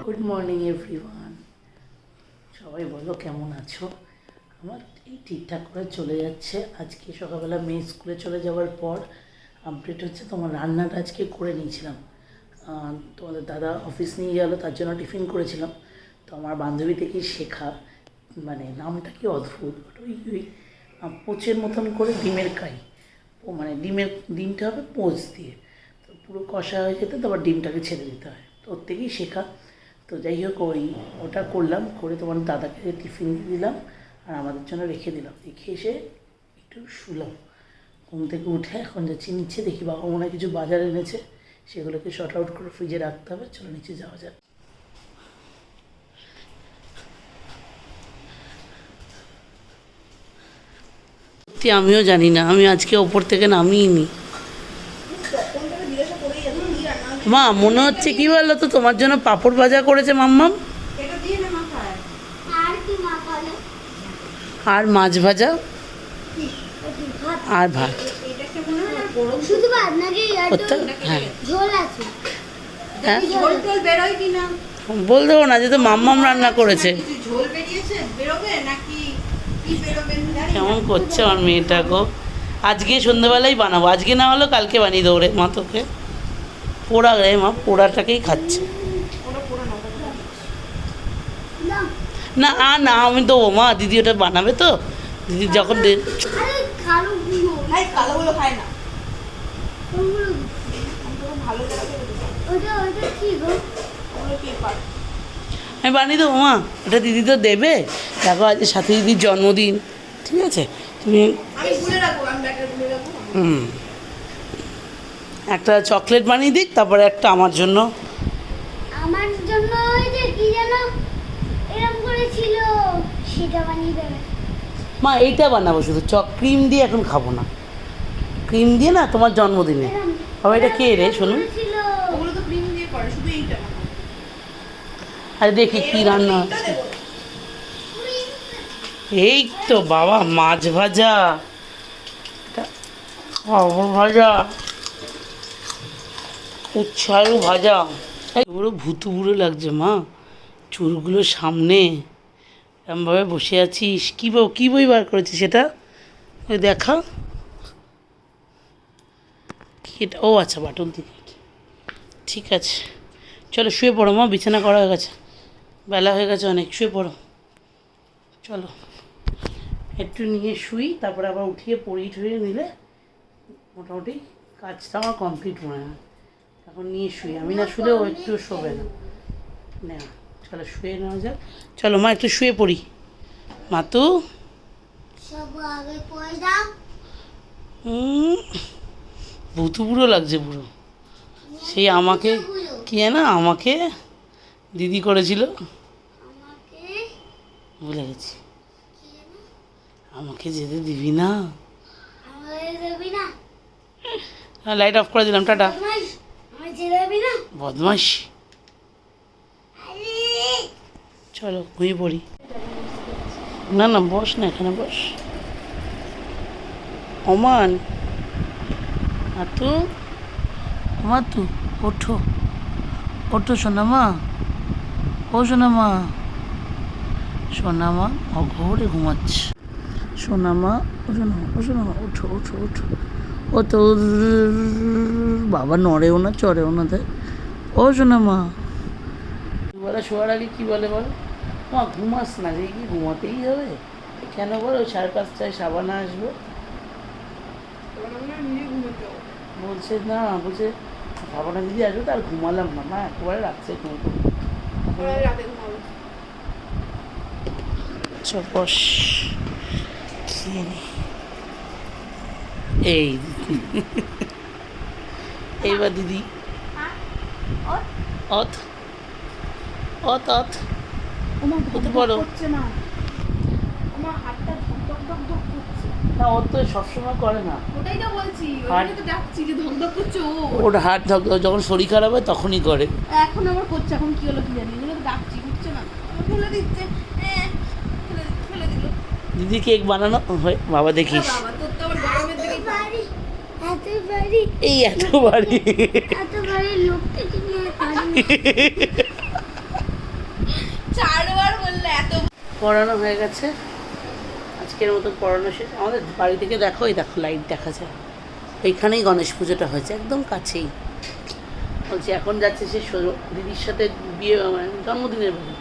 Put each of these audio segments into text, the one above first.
Good morning everyone, সবাই বলো কেমন আছো? আমার এই ঠিকঠাক করে চলে যাচ্ছে। আজকে সকালবেলা মেয়ে স্কুলে চলে যাওয়ার পর আপডেট হচ্ছে, তোমার রান্নাটা আজকে করে নিয়েছিলাম। তোমাদের দাদা অফিস নিয়ে গেল, তার জন্য টিফিন করেছিলাম। তো আমার বান্ধবী থেকেই শেখা, মানে নামটা কি অদ্ভুত, ওই ওই পোচের মতন করে ডিমের কাই, মানে ডিমটা হবে পোচ দিয়ে, তো পুরো কষা হয়ে যেতে তারপর ডিমটাকে ছেড়ে দিতে হয়, তো ওর থেকেই শেখা। তো যাই হোক, ওটা করলাম, করে তোমার দাদাকে টিফিন দিয়ে দিলাম আর আমাদের জন্য রেখে দিলাম। রেখে এসে একটু শুলাম, ঘুম থেকে উঠে এখন যাচ্ছি নিচে, দেখি বাবা মনে হয় কিছু বাজার এনেছে, সেগুলোকে শর্ট আউট করে ফ্রিজে রাখতে হবে। চলো নিচে যাওয়া যাক। সত্যি আমিও জানি না, আমি আজকে ওপর থেকে নামিয়ে নি। মা মনে হচ্ছে কি বলো তো, তোমার জন্য পাঁপড় ভাজা করেছে মাম্মাম, আর মাছ ভাজা আর ভাত। হ্যাঁ হ্যাঁ, বল দেবো না যে তো মাম্মাম রান্না করেছে। কেমন করছে আমার মেয়েটা গো। আজকে সন্ধ্যেবেলাই বানাবো, আজকে না হলেও কালকে বানিয়ে দেবো রে মা তোকে। পোড়া রে মা, পোড়াটাকেই খাচ্ছে। না না, আমি দেবো মা, দিদি ওটা বানাবে তো, দিদি যখন আমি বানিয়ে দেবো মা, ওটা দিদি তো দেবে। দেখো আজ সাথী দিদির জন্মদিন, ঠিক আছে, তুমি একটা চকলেট বানিয়ে দিক, তারপরে একটা আমার জন্য। মা এইটা বানাবো শুধু, ক্রিম দিয়ে এখন খাবো না, ক্রিম দিয়ে না তোমার জন্মদিনে। বাবা এটা কে রে শুনুন, আরে দেখি কি রান্না হচ্ছে। এই তো বাবা, মাছ ভাজা, পাঁপড় ভাজা, উচ্ছে আলু ভাজা। পুরো ভুতু বুড়ো লাগছে মা, চুলগুলো সামনে, এরমভাবে বসে আছিস। কী বই বার করেছিস সেটা, ওই দেখা এটা। ও আচ্ছা, বাটন দিকে, ঠিক আছে। চলো শুয়ে পড়ো মা, বিছানা করা হয়ে গেছে, বেলা হয়ে গেছে অনেক, শুয়ে পড়ো। চলো একটু নিয়ে শুই, তারপরে আবার উঠিয়ে পড়িয়ে ঠরিয়ে নিলে মোটামুটি কাজটা আমার কমপ্লিট মনে হয়। এখন নিয়ে শুই, আমি না শুলেও একটু শোবে না। না চলো শুয়ে নেওয়া যাক। চলো মা একটু শুয়ে পড়ি। মাতু ভুতু বুড়ো লাগছে পুরো, সেই আমাকে কি না, আমাকে দিদি করেছিল, ভুলে গেছি। আমাকে যেতে দিবি না, লাইট অফ করে দিলাম, টাটা। বদমাস, চলো ঘুমিয়ে পড়ি। না না বস না, এখানে বস। ওমান মাতু ওঠো, ওঠো সোনামা, ও সোনামা, সোনামা অঘরে ঘুমাচ্ছে। সোনামা, ও সোনামা ওঠো ওঠো ওঠো। ও তো বাবা নড়েও না চড়েও না, দেখ। ও সোনামা, দুবেলা শোয়ার আগে কী বলে বল, মা ঘুমাস না, যে কি ঘুমাতেই হবে কেন বল? ওই 5:30টায় সাবানা আসবে, বলছে না, বলছে সাবানা দিদি আসবে, তার ঘুমালাম না। মা একেবারে রাখছে ঘুমো, বস খেয়ে নি। এই এইবার দিদি অত অত অত হতে পারো না, ও তো সবসময় করে না, ওর হাত ধক যখন শরীর খারাপ হয় তখনই করে। এখন আবার করছে, এখন কি হলো কি জানি, ডাকছি উঠছে না, ফেলে দিচ্ছে, ফেলে দিল। দিদি কেক বানানো হয় বাবা, দেখিস এই এত বাড়ি 4বার বললে এত পড়ানো হয়ে গেছে, আজকের মতো পড়ানো শেষ। আমাদের বাড়ি থেকে দেখো, এই দেখো লাইট দেখা যায়, এইখানেই গণেশ পুজোটা হয়েছে, একদম কাছেই। বলছি এখন যাচ্ছে সে দিদির সাথে বিয়ে, মানে জন্মদিনের বাড়ি,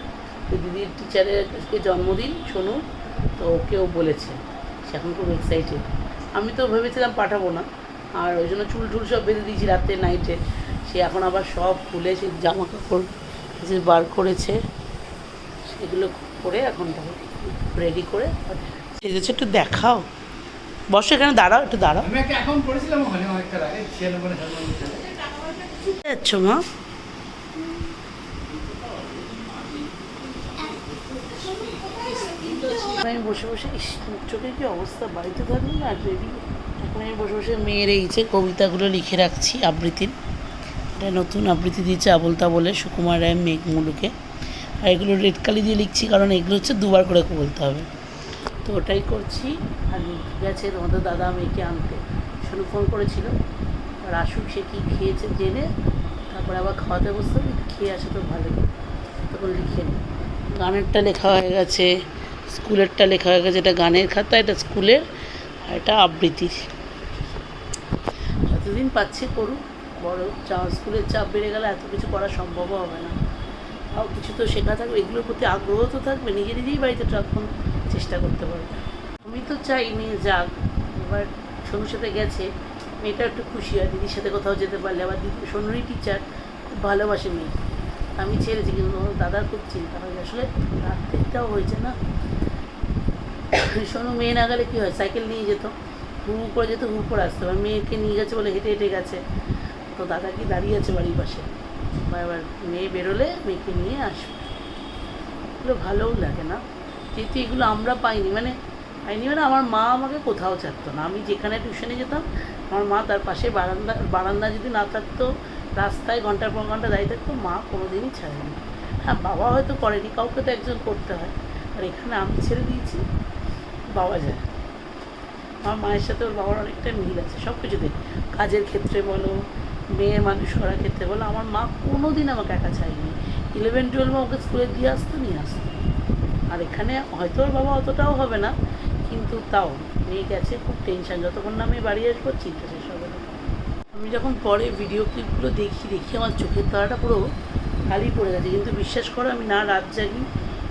তো দিদির টিচারের আজকে জন্মদিন সোনু, তো ওকেও বলেছে, সে এখন খুব এক্সাইটেড। আমি তো ভেবেছিলাম পাঠাবো না, আর ওই জন্য চুল টুল সব বেঁধে দিয়েছি রাতে নাইটে। সে এখন আবার সব খুলে সে জামা কাপড় যে বার করেছে সেগুলো করে এখন রেডি করে সেজেছে। একটু দেখাও, বসো এখানে, দাঁড়াও একটু দাঁড়াও। আমি একটা অ্যাকাউন্ট করেছিলাম ওখানে অনেকটা আগে 96 যাচ্ছ মা? আমি বসে বসে চোখের কি অবস্থা, বাড়িতে থাকলে না রেডি। এখন আমি বসে বসে মেয়ের এই যে কবিতাগুলো লিখে রাখছি আবৃত্তির। এটা নতুন আবৃত্তি দিয়েছে আবোল তাবোলে সুকুমার রায় মেঘমুলুকে। আর এগুলো রেড কালি দিয়ে লিখছি, কারণ এগুলো হচ্ছে দুবার করে বলতে হবে, তো ওটাই করছি। আর গেছে তোমাদের দাদা মেয়েকে আনতে, শুরু ফোন করেছিল, আর আসুক সে কী খেয়েছে জেনে তারপরে আবার খাওয়াতে বসতে হবে। খেয়ে আসে তো ভালোই, তখন লিখে নিই। গানেরটা লেখা হয়ে গেছে, স্কুলেরটা লেখা হয়ে গেছে, এটা গানের খাতা, এটা স্কুলের, আর এটা আবৃত্তির। যতদিন পাচ্ছে করুক, বড় স্কুলের চাপ বেড়ে গেলে এত কিছু করা সম্ভবও হবে না। তাও কিছু তো শেখা থাকবে, এগুলোর প্রতি আগ্রহ তো থাকবে, নিজে নিজেই বাড়িতে তখন চেষ্টা করতে পারবে। আমি তো চাই নিয়ে যাক, এবার সোনুর সাথে গেছে, মেয়েটা একটু খুশি হয় দিদির সাথে কোথাও যেতে পারলে। আবার দিদি সোনুরই টিচার, খুব ভালোবাসে মেয়ে। আমি ছেড়েছি, কিন্তু দাদার খুব চিন্তা হয়, আসলে রাত্রিটাও হয়েছে না। সোনু মেয়ে না গেলে কী হয়, সাইকেল নিয়ে যেত, হু করে যেত, হু করে আসতো। এবার মেয়েকে নিয়ে গেছে বলে হেঁটে হেঁটে গেছে, তো দাদা কি দাঁড়িয়ে আছে বাড়ির পাশে, এবার মেয়ে বেরোলে মেয়েকে নিয়ে আসবে। এগুলো ভালোও লাগে না, যেহেতু এগুলো আমরা পাইনি, মানে আমার মা আমাকে কোথাও ছাড়তো না। আমি যেখানে টিউশনে যেতাম, আমার মা তার পাশে বারান্দা যদি না থাকতো, রাস্তায় ঘন্টার পর ঘন্টা দাঁড়িয়ে থাকতো, মা কোনো দিনই ছাড়েনি। হ্যাঁ, বাবা হয়তো করেনি, কাউকে তো একজন করতে হয়, আর এখানে আমি ছেড়ে দিয়েছি, বাবা যায়। আমার মায়ের সাথে ওর বাবার অনেকটা মিল আছে সব কিছুতে, কাজের ক্ষেত্রে বলো, মেয়ে মানুষ করার ক্ষেত্রে বলো। আমার মা কোনো দিন আমাকে একা চায়নি। 11-12 ওকে স্কুলে দিয়ে আসতো, নিয়ে আসতো। আর এখানে হয়তো ওর বাবা অতটাও হবে না, কিন্তু তাও মেয়ে গেছে, খুব টেনশন। যতক্ষণ না আমি বাড়ি আসবো চিন্তা শেষ হবে না। আমি যখন পরে ভিডিও ক্লিপগুলো দেখি আমার চোখের তারাটা পুরো খালি পড়ে গেছে। কিন্তু বিশ্বাস করো, আমি না রাত জাগি,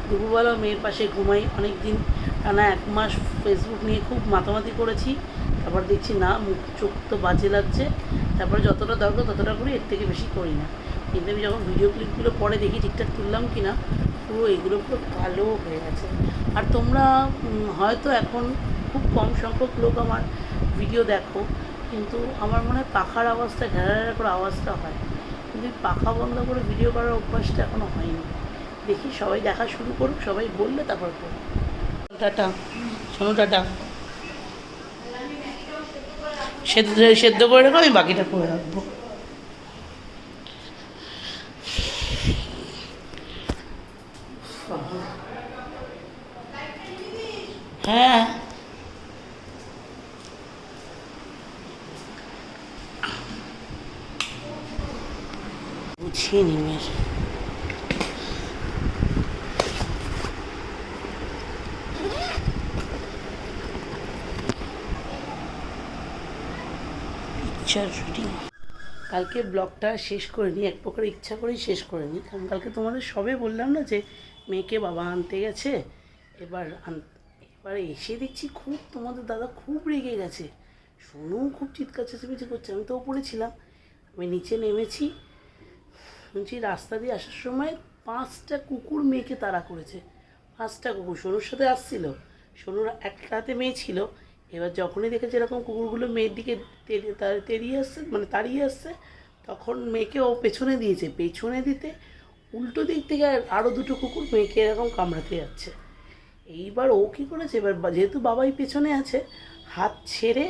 দুপুরবেলা মেয়ের পাশে ঘুমাই। অনেক দিন টানা 1 মাস ফেসবুক নিয়ে খুব মাতামাতি করেছি, তারপর দেখছি না, মুখ চোখ তো বাজে লাগছে, তারপরে যতটা দরকার ততটা করি, এর থেকে বেশি করি না। কিন্তু আমি যখন ভিডিও ক্লিপগুলো পরে দেখি ঠিকঠাক তুললাম কি না, পুরো এগুলো পুরো কালো হয়ে গেছে। আর তোমরা হয়তো এখন খুব কম সংখ্যক লোক আমার ভিডিও দেখো, কিন্তু আমার মনে হয় পাখার আওয়াজটা, ঘেরা করে আওয়াজটা হয়, কিন্তু পাখা বন্ধ করে ভিডিও করার অভ্যাসটা এখনও হয়নি। দেখি সবাই দেখা শুরু করুক, সবাই বললে তারপর করুক। টাটা শোনো, টাটা। সেদ্ধ করে রাখো, আমি বাকিটা করে রাখবো। হ্যাঁ, বুঝিয়ে নি মেয়ের। কালকে ব্লগটা শেষ করে নিই, এক প্রকার ইচ্ছা করেই শেষ করে নিই, কারণ কালকে তোমাদের সবে বললাম না যে মেয়েকে বাবা আনতে গেছে। এবার এসে দেখছি খুব তোমাদের দাদা খুব রেগে গেছে, শোনো খুব চিৎকার চেঁচামেচি করছে। আমি তো ওপরে ছিলাম, আমি নিচে নেমেছি, শুনছি রাস্তা দিয়ে আসার সময় 5টা কুকুর মেয়েকে তাড়া করেছে। 5টা কুকুর সোনুর সাথে আসছিল, সোনুর একটা হাতে মেয়ে ছিল। এবার যখনই দেখেছে এরকম কুকুরগুলো মেয়ের দিকে তেড়িয়ে আসছে, মানে তাড়িয়ে আসছে, তখন মেয়েকে ও পেছনে দিয়েছে। পেছনে দিতে উল্টো দিক থেকে আরও 2টো কুকুর মেয়েকে এরকম কামড়াতে যাচ্ছে। এইবার ও কী করেছে, এবার যেহেতু বাবাই পেছনে আছে, হাত ছেড়ে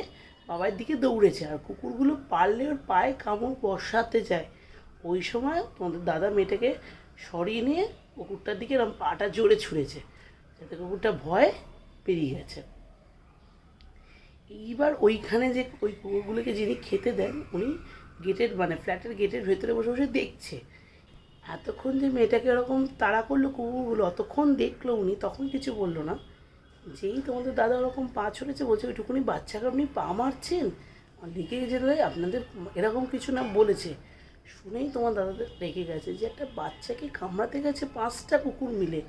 বাবার দিকে দৌড়েছে, আর কুকুরগুলো পারলে ওর পায়ে কামড় বসাতে যায়। ওই সময় তোমাদের দাদা মেয়েটাকে সরিয়ে নিয়ে কুকুরটার দিকে এরকম পাটা জোরে ছুঁড়েছে, যাতে কুকুরটা ভয় পেরিয়ে গেছে। এইবার ওইখানে যে ওই কুকুরগুলোকে যিনি খেতে দেন, উনি গেটের, মানে ফ্ল্যাটের গেটের ভেতরে বসে বসে দেখছে। এতক্ষণ যে মেয়েটাকে এরকম তাড়া করলো কুকুরগুলো, অতক্ষণ দেখলো উনি, তখন কিছু বললো না। যেই তোমাদের দাদা ওরকম পা ছড়েছে, বলছে ওইটুকুনি বাচ্চাকে আপনি পা মারছেন, লিখে গেছে দাদা আপনাদের এরকম কিছু না বলেছে। শুনেই তোমার দাদাদের রেগে গেছে যে একটা বাচ্চাকে কামড়াতে গেছে 5টা কুকুর মিলে,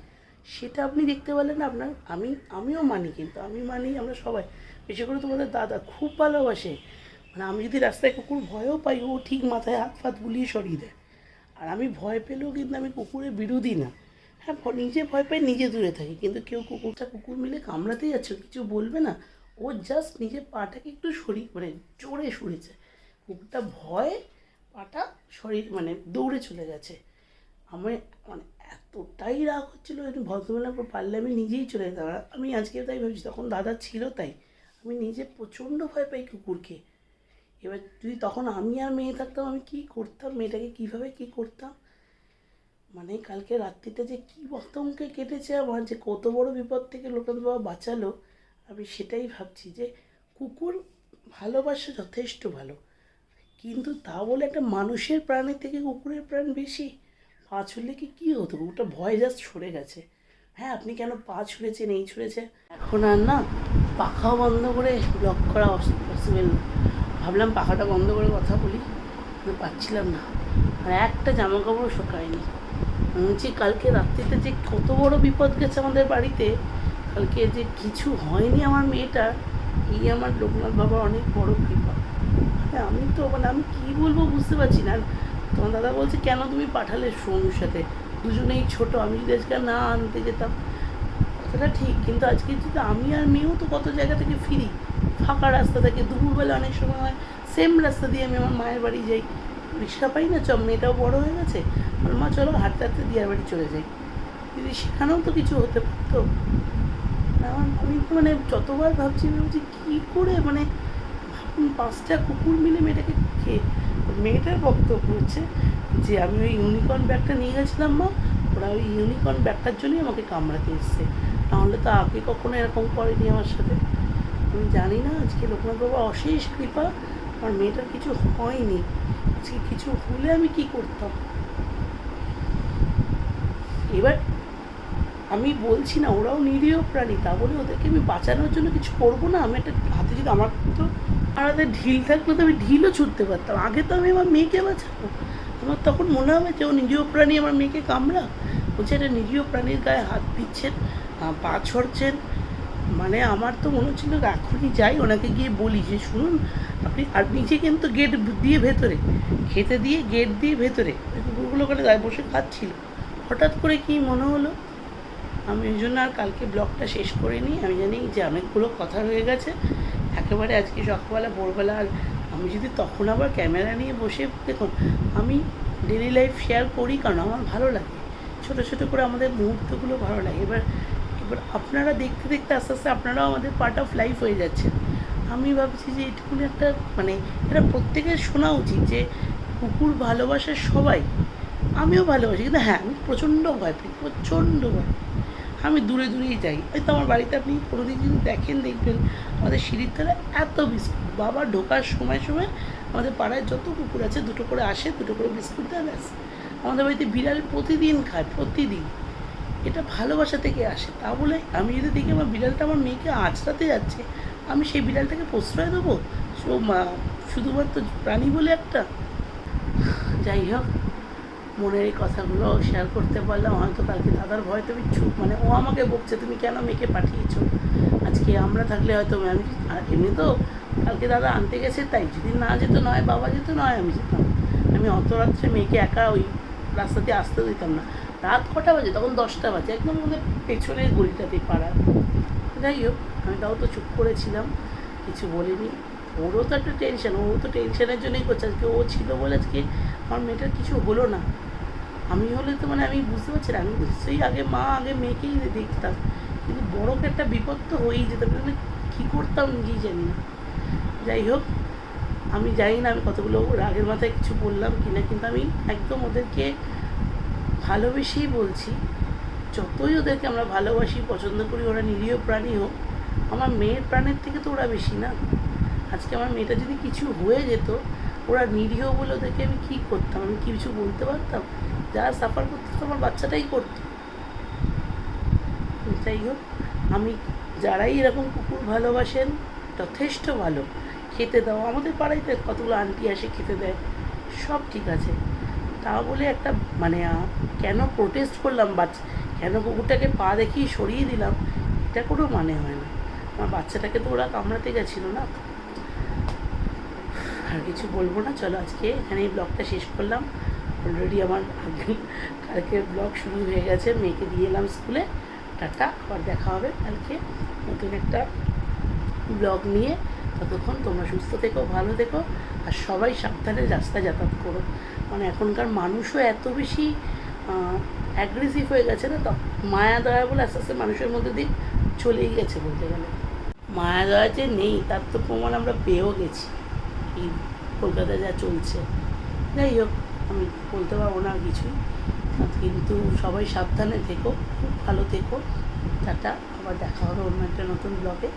সেটা আপনি দেখতে পারলেন না। আপনার আমিও মানি, কিন্তু আমি মানি, আমরা সবাই, বিশেষ করে তোমাদের দাদা খুব ভালোবাসে। মানে আমি যদি রাস্তায় কুকুর ভয়ও পাই, ও ঠিক মাথায় হাত ফাত বুলিয়ে সরিয়ে দেয়। আর আমি ভয় পেলেও কিন্তু আমি কুকুরের বিরোধী না। হ্যাঁ, নিজে ভয় পাই, নিজে দূরে থাকি, কিন্তু কেউ কুকুর মিলে কামড়াতে যাচ্ছে, কিছু বলবে না। ও জাস্ট নিজের পাটাকে একটু মানে জোরে সরেছে, কুকুরটা ভয়ে পাটা মানে দৌড়ে চলে গেছে। আমি মানে এতটাই রাগ হচ্ছিলো, একটু ভদ্রবেলা পারলে আমি নিজেই চলে যেতাম। আমি আজকে তাই ভাবছি, তখন দাদা ছিল তাই আমি নিজে প্রচণ্ড ভয় পাই কুকুরকে। এবার যদি তখন আমি আর মেয়ে থাকতাম, আমি কী করতাম, মেয়েটাকে কীভাবে কী করতাম। মানে কালকে রাত্রিটা যে কী বক্তমকে কেটেছে আমার, যে কত বড় বিপদ থেকে লোকনাথ বাবা বাঁচালো, আমি সেটাই ভাবছি। যে কুকুর ভালোবাসা যথেষ্ট ভালো, কিন্তু তা বলে একটা মানুষের প্রাণের থেকে কুকুরের প্রাণ বেশি। পা ছুঁড়লে কী হতো, কুকুরটা ভয় জাস্ট সরে গেছে। হ্যাঁ, আপনি কেন পা ছুঁড়েছেন, এই ছুঁড়েছে, এখন আর না পাখাও বন্ধ করে ব্লক করা পসিবল না। ভাবলাম পাখাটা বন্ধ করে কথা বলি, কিন্তু পাচ্ছিলাম না। আর একটা জামা কাপড়ও শোকায়নি। বলছি কালকে রাত্রিতে যে কত বড় বিপদ গেছে আমাদের বাড়িতে, কালকে যে কিছু হয়নি আমার মেয়েটার, এই আমার লোকনাথ বাবার অনেক বড় কৃপা। মানে আমি তো আমি কী বলবো বুঝতে পারছি না। আর তোমার দাদা বলছে কেন তুমি পাঠালে সোনুর সাথে, দুজনেই ছোট, আমি যদি আজকে না আনতে যেতাম। কথাটা ঠিক, কিন্তু আজকে যদি আমি আর মেয়েও তো কত জায়গা থেকে ফিরি, ফাঁকা রাস্তা থেকে, দুপুরবেলা অনেক সময় হয় সেম রাস্তা দিয়ে আমি আমার মায়ের বাড়ি যাই, রিক্সা পাই না, মেয়েটাও বড় হয়ে গেছে, আর মা চলো হাঁটতে হাঁটতে দিয়ার বাড়ি চলে যাই। যদি সেখানেও তো কিছু হতে পারতো। আমি তো যতবার ভাবছি কী করে, ভাবুন 5টা কুকুর মিলে মেয়েটাকে খেয়ে। মেয়েটার বক্তব্য হচ্ছে যে আমি ওই ইউনিকর্ন ব্যাগটা নিয়ে গেছিলাম মা, ওরা ওই ইউনিকর্ন ব্যাগটার জন্যই আমাকে কামড়াতে এসছে, নাহলে তো আগে কখনো এরকম করেনি আমার সাথে। আমি জানি না, আজকে লোকনাথ বাবা অশেষ কৃপা, আমার মেয়েটার কিছু হয়নি। আজকে কিছু হলে আমি কি করতাম। এবার আমি বলছি না ওরাও নিরীহ প্রাণী, তা বলে ওদেরকে আমি বাঁচানোর জন্য কিছু করবো না। আমি একটা হাতে যদি আমার তো হাতে ঢিল থাকলে তো আমি ঢিলও ছুটতে পারতাম। আগে তো আমি আমার মেয়েকে বাঁচাবো। আমার তখন মনে হবে যে ও নিরীহ প্রাণী, আমার মেয়েকে কামড়া, বলছে এটা নিরীহ প্রাণীর গায়ে হাত দিচ্ছেন, পা ছড়ছেন। আমার তো মনে হচ্ছিল এখনই যাই ওনাকে গিয়ে বলি যে শুনুন আপনি, আর নিচে কিন্তু গেট দিয়ে ভেতরে খেতে দিয়ে গেট দিয়ে ভেতরে ওই কুকুরগুলো ওখানে গায়ে বসে খাচ্ছিল। হঠাৎ করে কি মনে হলো, আমি ওই জন্য আর কালকে ব্লগটা শেষ করে নিই। আমি জানি যে অনেকগুলো কথা রয়ে গেছে একেবারে আজকে সকালবেলা ভোরবেলা। আর আমি যদি তখন আবার ক্যামেরা নিয়ে বসে, দেখুন আমি ডেলি লাইফ শেয়ার করি কারণ আমার ভালো লাগে, ছোটো ছোটো করে আমাদের মুহূর্তগুলো ভালো লাগে। এবার আপনারা দেখতে দেখতে আস্তে আস্তে আপনারাও আমাদের পার্ট অফ লাইফ হয়ে যাচ্ছে। আমি ভাবছি যে এটুকুনি একটা এটা প্রত্যেকের শোনা উচিত যে কুকুর ভালোবাসে সবাই, আমিও ভালোবাসি, কিন্তু হ্যাঁ আমি প্রচণ্ড ভয় পাই, প্রচণ্ড ভয়। আমি দূরে দূরেই যাই। হয়তো আমার বাড়িতে আপনি কোনোদিন যদি দেখবেন আমাদের সিঁড়ির তলায় এত বিস্কুট, বাবা ঢোকার সময় আমাদের পাড়ায় যত কুকুর আছে 2টো করে আসে, 2টো করে বিস্কুট দেয়, ব্যাস। আমাদের বাড়িতে বিড়াল প্রতিদিন খায়, প্রতিদিন। এটা ভালোবাসা থেকে আসে। তা বলে আমি যদি দেখি আমার বিড়ালটা আমার মেয়েকে আঁচড়াতে যাচ্ছে, আমি সেই বিড়ালটাকে প্রশ্রয় দেবো শুধুমাত্র প্রাণী বলে একটা? যাই হোক, মনের এই কথাগুলো শেয়ার করতে পারলাম। হয়তো কালকে দাদার ভয় তুমি ও আমাকে বকছে তুমি কেন মেয়েকে পাঠিয়েছো, আজকে আমরা থাকলে হয়তো আমি, আর এমনি তো কালকে দাদা আনতে গেছে তাই, যদি না যেত, নয় বাবা যেত, নয় আমি যেতাম, আমি অত রাত্রে মেয়েকে একা ওই রাস্তা দিয়ে আসতে দিতাম না। রাত কটা বাজে তখন? 10টা বাজে, একদম আমাদের পেছনের গলিটাতেই পাড়ার। যাই হোক, আমি তাও তো চুপ করেছিলাম, কিছু বলিনি। ওরও তো একটা টেনশন, ও তো টেনশনের জন্যই করছে। আজকে ও ছিল বলে আজকে আমার মেয়েটার কিছু হলো না। আমি হলে তো আমি বুঝতে পারছি না, আমি নিশ্চয়ই আগে মেয়েকেই দেখতাম, কিন্তু বড় একটা বিপদ তো হয়েই যেত, কী করতাম নিজেই জানি না। যাই হোক, আমি জানি না আমি কতগুলো রাগের মাথায় কিছু বললাম কিনা, কিন্তু আমি একদম ওদেরকে ভালোবেসেই বলছি। যতই ওদেরকে আমরা ভালোবাসি, পছন্দ করি, ওরা নিরীহ প্রাণী হোক, আমার মেয়ের প্রাণের থেকে তো ওরা বেশি না। আজকে আমার মেয়েটা যদি কিছু হয়ে যেত, ওরা নিরীহ বলে ওদেরকে আমি কী করতাম, আমি কি কিছু বলতে পারতাম? যারা সাফার করতো আমার বাচ্চাটাই করতো। যাই হোক, আমি যারাই এরকম কুকুর ভালোবাসেন যথেষ্ট ভালো, খেতে দাও, আমাদের পাড়ায় তো কতগুলো আন্টি আসে খেতে দেয়, সব ঠিক আছে। তা বলে একটা মানে কেন প্রোটেস্ট করলাম, কেন কুকুরটাকে পা দেখিয়ে সরিয়ে দিলাম, এটা কোনো মানে হয় না। আমার বাচ্চাটাকে তো ওরা কামড়াতে গেছিলো না। আর কিছু বলবো না, চলো আজকে এখানে এই ব্লগটা শেষ করলাম। অলরেডি আমার কালকের ব্লগ শুরু হয়ে গেছে, মেয়েকে দিয়ে এলাম স্কুলে। টাটা, আবার দেখা হবে কালকে নতুন একটা ব্লগ নিয়ে। ততক্ষণ তোমরা সুস্থ থেকো, ভালো থেকো, আর সবাই সাবধানে রাস্তায় যাতায়াত করো। মানে এখনকার মানুষও এত বেশি অ্যাগ্রেসিভ হয়ে গেছে না, তো মায়া দয়া বলে আস্তে আস্তে মানুষের মধ্যে দিয়ে চলেই গেছে বলতে গেলে। মায়া দয়া যে নেই তার তো প্রমাণ আমরা পেয়েও গেছি এই কলকাতায় যা চলছে। যাই হোক, আমি বলতে পারবো না কিছুই, কিন্তু সবাই সাবধানে থেকো, খুব ভালো থেকো। টাটা, আবার দেখা হবে অন্য একটা নতুন ব্লগে।